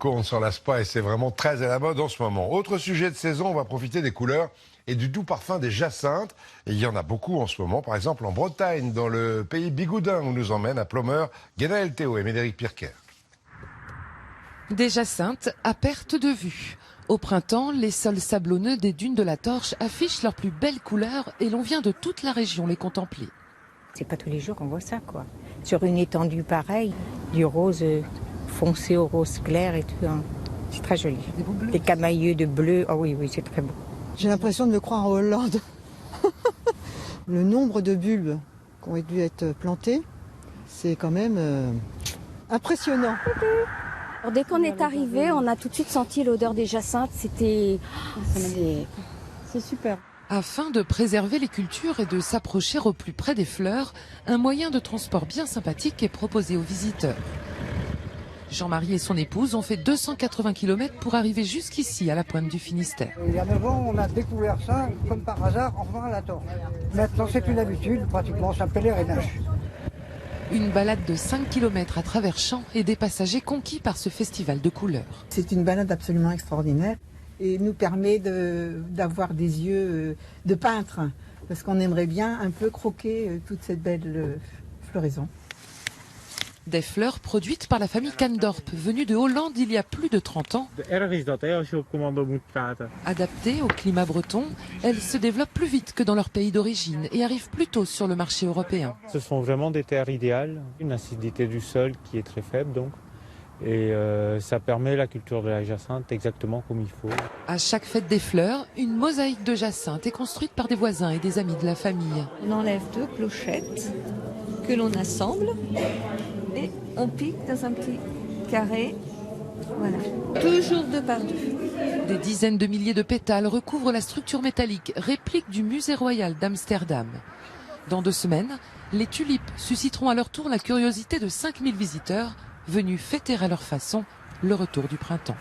On ne s'en lasse pas et c'est vraiment très à la mode en ce moment. Autre sujet de saison, on va profiter des couleurs et du doux parfum des jacinthes. Et il y en a beaucoup en ce moment, par exemple en Bretagne, dans le pays bigoudin où nous emmène à Plomeur Guénaël Théo et Médéric Pirquer. Des jacinthes à perte de vue. Au printemps, les sols sablonneux des dunes de la Torche affichent leurs plus belles couleurs et l'on vient de toute la région les contempler. C'est pas tous les jours qu'on voit ça, quoi. Sur une étendue pareille, du rose foncé au rose clair et tout. Hein. C'est très joli. Des camailleux de bleu. Oh oui, oui, c'est très beau. J'ai l'impression de me croire en Hollande. Le nombre de bulbes qui ont dû être plantés, c'est quand même impressionnant. Alors, dès qu'on est arrivé, on a tout de suite senti l'odeur des jacinthes. C'est super. Afin de préserver les cultures et de s'approcher au plus près des fleurs, un moyen de transport bien sympathique est proposé aux visiteurs. Jean-Marie et son épouse ont fait 280 km pour arriver jusqu'ici, à la pointe du Finistère. Il y a 9 ans, on a découvert ça, comme par hasard, en revenant à la Torche. Maintenant, c'est une habitude, pratiquement, c'est un pèlerinage. Une balade de 5 km à travers champs et des passagers conquis par ce festival de couleurs. C'est une balade absolument extraordinaire et nous permet d'avoir des yeux de peintre, parce qu'on aimerait bien un peu croquer toute cette belle floraison. Des fleurs produites par la famille Kandorp, venue de Hollande il y a plus de 30 ans. Adaptées au climat breton, elles se développent plus vite que dans leur pays d'origine et arrivent plus tôt sur le marché européen. Ce sont vraiment des terres idéales, une acidité du sol qui est très faible donc. Et ça permet la culture de la jacinthe exactement comme il faut. À chaque fête des fleurs, une mosaïque de jacinthe est construite par des voisins et des amis de la famille. On enlève 2 clochettes que l'on assemble et on pique dans un petit carré. Voilà, toujours 2 par 2. Des dizaines de milliers de pétales recouvrent la structure métallique, réplique du Musée royal d'Amsterdam. Dans 2 semaines, les tulipes susciteront à leur tour la curiosité de 5000 visiteurs venus fêter à leur façon le retour du printemps.